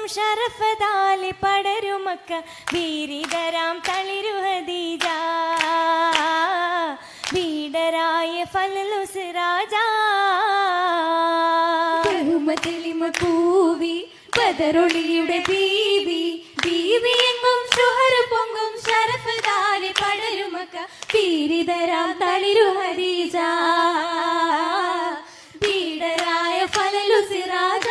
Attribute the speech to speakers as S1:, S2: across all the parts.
S1: ഷറഫതാലി പടരുമക്ക ബീരിതരാം തളിരു ഹദീജ ബീഡരായ ഫലലുസ് രാജ
S2: ബഹുമതിലിമ പൂവി ബദറൊളിയുടെ ബീവി ബീവി എങ്ങും ഷുഹർ പൊങ്ങും ഷറഫതാലി പടരുമക്ക ബീരിതരാം തളിരു ഹദീജ ബീഡരായ ഫലലുസ് രാജ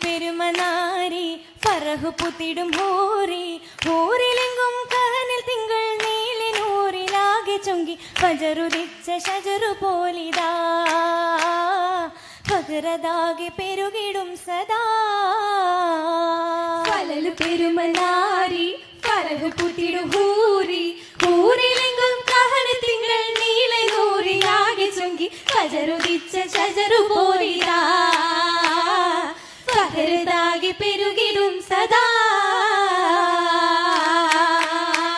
S1: പെരുമനാരി ഫറഹു പുത്തിടും ഹൂറി ഹൂറിലെങ്കും കഹനിൽ തിങ്കൾ നീലി നൂറിലാകെ ചൊങ്കി ഫജറുദിച്ച ഷജറു പോലിതാ ഫജറതാകെ പെരുകിടും സദാ
S2: ഫലലു പെരുമനാരി ഫറഹു പുത്തിടും ഹൂറി ഹൂറിലെങ്കും കഹനിൽ തിങ്കൾ നീലി നൂറിലാകെ ചൊങ്കി ഫജറുദിച്ച ഷജറു പോലിതാ ഫഹരതാകെ പെരുകിടും സദാ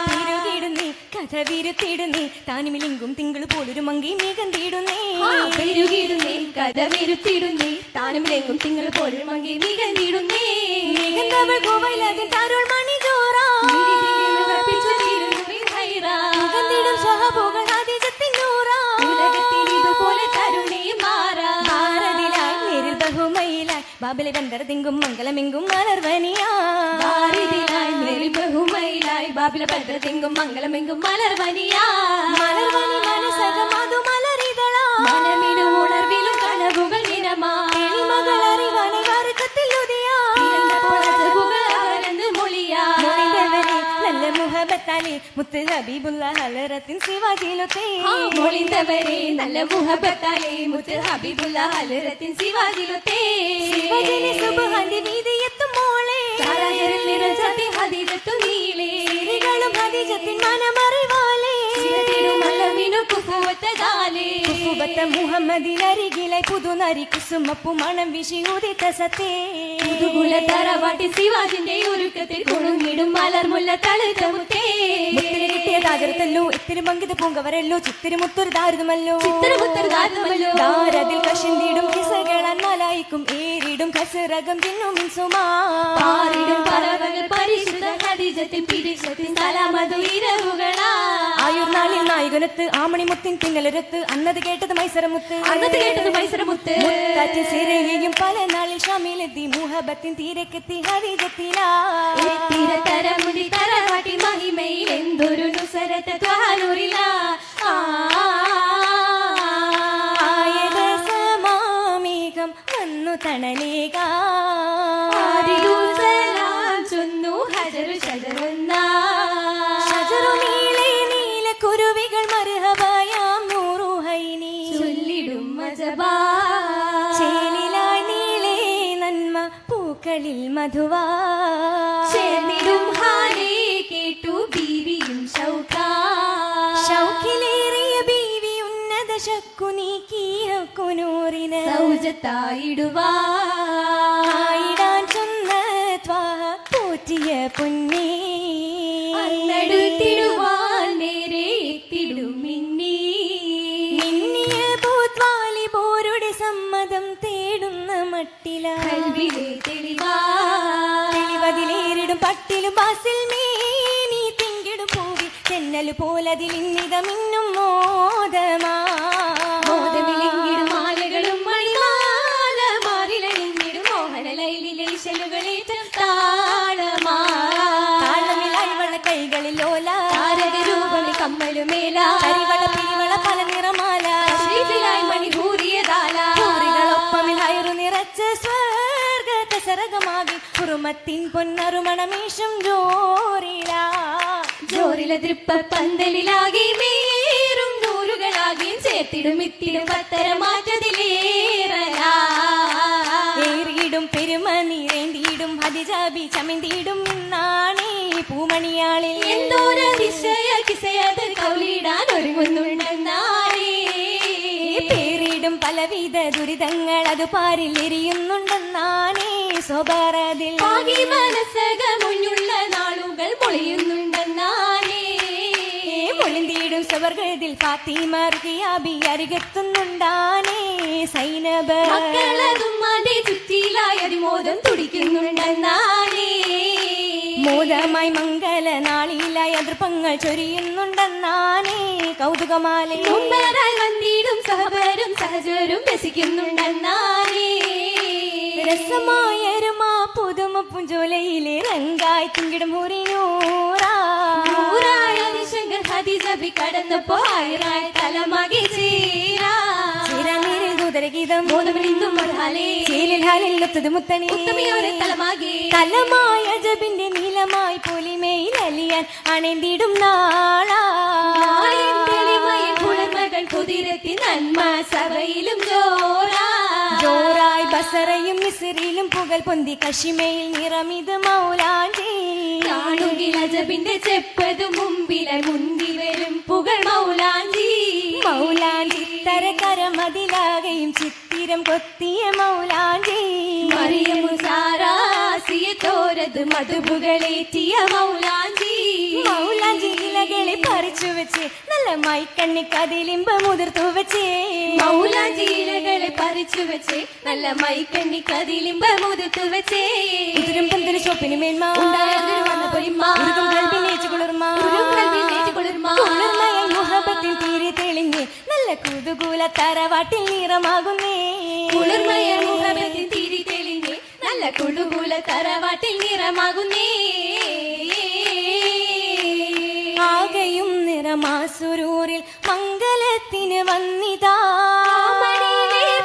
S1: പെരുകിടുന്നേ കഥ വിരുത്തിടുന്നേ താനുമിലെങ്കും തിങ്കൾ പോലൊരു മങ്കി മികന്തിടുന്നേ
S2: പെരുകിടുന്നേ കഥ വിരുത്തിടുന്നേ താനുമിലെങ്കും തിങ്കൾ പോലൊരു മങ്കി മികന്തിടുന്നേ
S1: മികന്തവൾ കോവൈലതിൻ താരുൾ മണി ജോറാ മികന്തിടും സ്വഹബുകൾ ഹദീജത്തിൻ നൂറാ
S2: ഉലകത്തിൽ ഇതുപോലെ തരുണേ മാറാ
S1: ഭാരതിലായി നേരിൽ ബഹുമയിലായി ബാബിലെ ബന്ദർ തിങ്കും മംഗളമെങ്കും മലർവനിയാ
S2: ഭാരതിലായി നേരിൽ ബഹുമയിലായി ബാബിലെ ബന്ദർ തിങ്കും മംഗളമെങ്കും മലർവനിയാ
S1: മലർവനി മനസകം അതു മലരിതളാ
S2: മനമിലും ഉണർവിലും കനവുകൾ നിരമാ
S1: എളിമകൾ അറിവാനെ വർക്കത്തിൽ ഉദിയാ നല്ല മുഹബത്താലി മുത്ത് ഹബീബുള്ള ഹലറത്തിൻ ശിവാജിയിലൊത്തേ
S2: മൊളിന്തവരെ നല്ല മുഹബത്താലേ മുത്ത് ഹബീബുള്ള ഹലറത്തിൻ ശിവാജിലൊത്തേ
S1: ശിവജിനി സുബ്ഹാന്റെ വീതിയെത്തും മോളെ
S2: സാരായരിൽ നിറഞ്ചാത്തി ഹദീജത്തു നീളേ
S1: സ്ത്രീകളും ഹദീജത്തിൻ മനമറിവാലേ
S2: മലമിനു കുഫുവത്തതാലേ
S1: കുഫുവത്ത മുഹമ്മദിനരികിലായി പുതുനരി കുസുമപ്പു മണം വിശി ഉദിത്ത സത്തേ
S2: പുതുകുല തറവാട്ടി ശിവാജിന്റെ ഒരുക്കത്തിൽ കുണുങ്ങിടും മലർമുല്ല തളുത്ത മുത്തേ
S1: മുത്തിരി കിട്ടിയ താജറത്തല്ലോ ഇത്തിരി മങ്കിത പൂങ്കവരല്ലോ ചിത്തിരി മുത്തൊരു ദാരുതമല്ലോ
S2: ചിത്രമുത്തർദാരുമല്ലോ
S1: ദാരതിൽ കശിന്തിടും കിസകളാൻ മലായിക്കും ഏറിടും കസറകം തിന്നും സുമാ
S2: പാറിടും പറവകൾ പരിശുദ്ധ ഹദീജത്തിൽ പിരിശത്തിൻ സലാമതു ഇരവുകളാ
S1: ആയുർനാളിൽ നായകനത്ത് ആമണിമുത്തിൻ തിങ്ങലരത്ത് അന്നത് കേട്ടത് മൈസരമുത്ത്
S2: അന്നത് കേട്ടത് മൈസരമുത്ത്
S1: മുത്താറ്റി സിരയെയും പല നാളിൽ ഷാമിലെത്തി മുഹബത്തിൻ തീരക്കെത്തി ഹദീജത്തിലാ
S2: തരമുടി തറവാട്ടി മഹിമയിൽ എന്തൊരു നുസരത്ത ത്വഹാനൂറില
S1: ആയത് സമാമേഘം വന്നു തണലേകാ
S2: ചൊന്നു ഹജറു ഷജറുന്ന
S1: ഷജറു നീളെ നീല കുരുവികൾ മർഹബായാം നൂറു ഹൈനി
S2: ചൊല്ലിടും മജബാ
S1: ചേലിലായി നീളെ നന്മ പൂക്കളിൽ മധുവാ
S2: ചേർന്നിടും ഹാലേ കേട്ടു ബീവിയും ഷൗക്കാ
S1: ഷൗക്കിലേറിയ ബീവി ഉന്നത ശക്കു നീക്കിയ കുനൂറിന്
S2: സൗജത്തായിടുവാ
S1: ആയിടാൻ ചൊന്ന ത്വാഹ പോറ്റിയ പൊന്നേ
S2: അന്നടുത്തിടുവാൻ നേരെ എത്തിടും മിന്നി
S1: മിന്നിയ പൂത്വാലി പോരുടെ സമ്മതം തേടുന്ന മട്ടില
S2: കൽവിലെ തെളിവാ
S1: തെളിവതിലേറിടും പട്ടിലും ബാസിൽ മേനി തിങ്കിടും പൂവി തെന്നല് പോലതിലിന്നിത മിന്നും മോദമാ
S2: മോദമിലെങ്കിടും മാലകളും മണിമാല മാറിലണിഞ്ഞിടും മോഹനലൈലിലെ ശലുകളേറ്റം താളമാ
S1: താളമിലായി വള കൈകളിൽ ഓല
S2: താരകരൂപണി കമ്മലുമേല
S1: കരിവള പിരിവള പല നിറമാല
S2: ശ്രീതിലായി മണിഭൂരിയതാല
S1: പൂരികളൊപ്പമിൽ ഹൈറു നിറച്ച സ്വർഗ കസരകമാകി കുറുമത്തിൻ പൊന്നറുമണമേശം ജോറിലാ
S2: ജോറില തൃപ്പ പന്തലിലാകി മേറും നൂലുകളാകി ചേർത്തിടും ഇത്തിടും പത്തര മാറ്റതിലേറലാ
S1: ഏറിയിടും പെരുമ നീരേന്തിയിടും ഹദിജാബി ചമിന്തിയിടും നാണേ പൂമണിയാളിൽ
S2: എന്തോരതിശയ കിസയത് കൗലിടാൻ ഒരുങ്ങുന്നുണ്ടെന്നാരേ
S1: പേരിടും പലവിധ ദുരിതങ്ങൾ അത് പാരിൽ എരിയുന്നുണ്ടെന്നാണേ സ്വഭാരതിൽ
S2: പാകി മനസ്സക മുന്നുള്ള നാളുകൾ പൊളിയുന്നുണ്ടെന്നാരേ
S1: പൊളിന്തിയിടും സവർഗതിൽ ഫാത്തിമ റുഖിയാബി അരികെത്തുന്നുണ്ടാനേ സൈനബ
S2: മക്കളതും അതേ ചുറ്റിലായി
S1: സുഖമായി മംഗല നാളിലായി അതൃപ്പങ്ങൾ ചൊരിയുന്നുണ്ടെന്നാനേ കൗതുകമാലേ
S2: മുമ്പേറായി വന്നിടും സഹപരും സഹചരും രസിക്കുന്നുണ്ടെന്നാനേ
S1: രസമായരുമാ പുതുമപ്പും ജോലയിലെ രംഗായി തിങ്കിടും
S2: ൂറായ ശങ്കർ ഹദിജബി കടന്നപ്പോ ആയിരായി തലമാകെ ചേരാ
S1: ഗീതം
S2: മോദമിനിന്നും മധാലേ
S1: മുത്തണി
S2: ഉത്തമയോരെ തലമാകെ
S1: കലമായ ജബിന്റെ നീലമായി പൊലിമയിൽ അലിയാൻ അണേന്തിടും നാളാ
S2: കുളിർമകൾ കുതിരത്തി നന്മ സഭയിലും ജോറാ
S1: ജോറായി ബസറയും മിസിറിലും പുകൽ പൊന്തി കശിമയിൽ നിറമിത് മൗലാഞ്ചി
S2: കാണുകിൽ അജബിന്റെ ചെപ്പത് മുമ്പിലെ മുന്തി വരും പുകൾ മൗലാഞ്ചി
S1: മൗലാഞ്ചി തരകരമതിലാകെയും ചിത്തിരം കൊത്തിയ മൗലാഞ്ചി
S2: മറിയമുസാരാസിയെ തോരത് മധുപുകളേറ്റിയ മൗലാഞ്ചി
S1: മൗലാഞ്ചി ഇലകളെ പറിച്ചു വെച്ച് നല്ല മൈക്കണ്ണി കതിലിമ്പ മുതിർത്തു വെച്ചേ
S2: മൗലാഞ്ചി ഇലകളെ പറിച്ചു വെച്ച് നല്ല മൈക്കണ്ണി കതിലിമ്പ മുതിർത്തു വെച്ചേ
S1: ഇതിലും പന്തിന് ഷോപ്പിന് മേന്മ മുഹബത്തിൽ തീരെ തെളിഞ്ഞ് നല്ല കുതുകൂല തറവാട്ടിൽ നിറമാകുന്നേ
S2: കുളിർമയ മുഹബത്തിൽ തിരി തെളിഞ്ഞ് നല്ല കുടുകൂല തറവാട്ടിൽ നിറമാകുന്നേ
S1: ആകെയും നിറമാസുരൂരിൽ മംഗലത്തിന് വന്നിതാ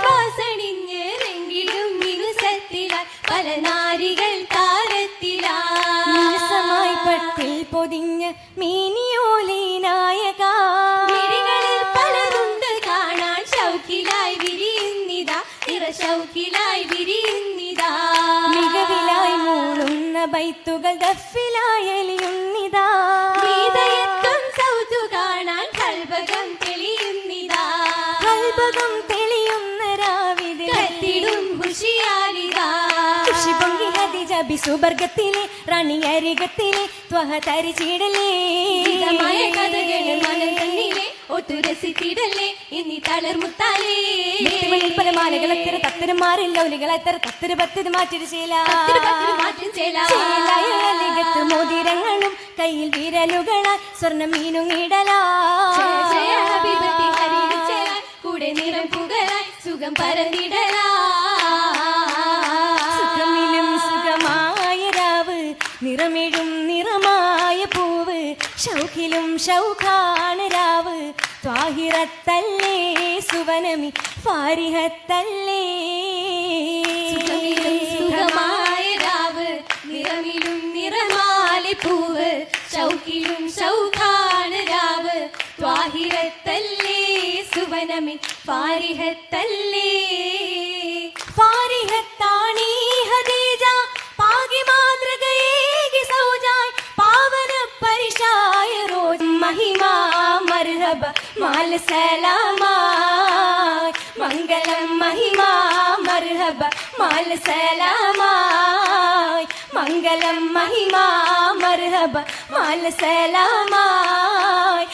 S2: പാസണിഞ്ഞ് രംഗിടും മിനുസത്തിലാൽ പല നാരികൾ താരത്തിലായി
S1: പട്ടിൽ പൊതിഞ്ഞ് മീനിയോലി നായക
S2: പലരുണ്ട് കാണാൻ ഷൗക്കിലായി വിരിയുന്നിതാ ഷൗക്കിലായി വിരിയുന്നിതാ
S1: മികവിലായി മൂളുന്ന ബൈത്തുകൾ ദഫിലായി എലിയുന്നിതാ
S2: ഗീതയത്വം സൗതു കാണാൻ കൽബകം തെളിയുന്നിതാ
S1: കൽബകം തെളിയുന്ന രാവിതിൽ
S2: കത്തിടും ഹുഷിയാലിതാ
S1: ഖുഷി പൊങ്കി ഹദിജ ബിസുബർഗത്തിലെ റാണിയരികത്തിലെ ത്വഹ തരിച്ചിടലേ
S2: കഥകളെ മനം തന്നിലെ ഒത്തുരസിത്തിടലേ ഇനി തളർമുത്താലേ
S1: പല മാലകൾ എത്ര തത്തരം മാറില്ല ഒലികൾ എത്ര തത്തര് പത്തത് മാറ്റൊരു ചേലത്ത് മോതിരങ്ങളും കയ്യിൽ വിരലുകളായി സ്വർണ്ണം മീനുങ്ങിടലാ
S2: കൂടെ നിറം പുകളായി സുഖം പരന്നിടലാ
S1: സുഖമിലും സുഖമായ രാവ് നിറമിഴും നിറമായ പൂവ് ഷൗഖിലും ഷൗഖാണ് രാവ് ത്വാഹിറത്തല്ലേ സുവനമി ഫാരിഹത്തല്ലേ
S2: സുഖമായ രാവ് നിറമിലും നിറമാലി പൂവ് ഷൗക്കിലും ഷൗഖാണ് രാവ് ത്വാഹിറത്തല്ലേ സുവനമി ഫാരിഹത്തല്ലേ
S1: ഫാരിഹത്താണീ ഹദീജ പാകി മാതൃകയേകി സൗജായ് പാവന പരിശായ റോജ് മഹിമാ മർഹബ മാൽ സലാമായി മംഗളം മഹിമാ മർഹബ മാൽ സലാമായി മംഗളം മഹിമാ മർഹബ മാൽ സലാമായി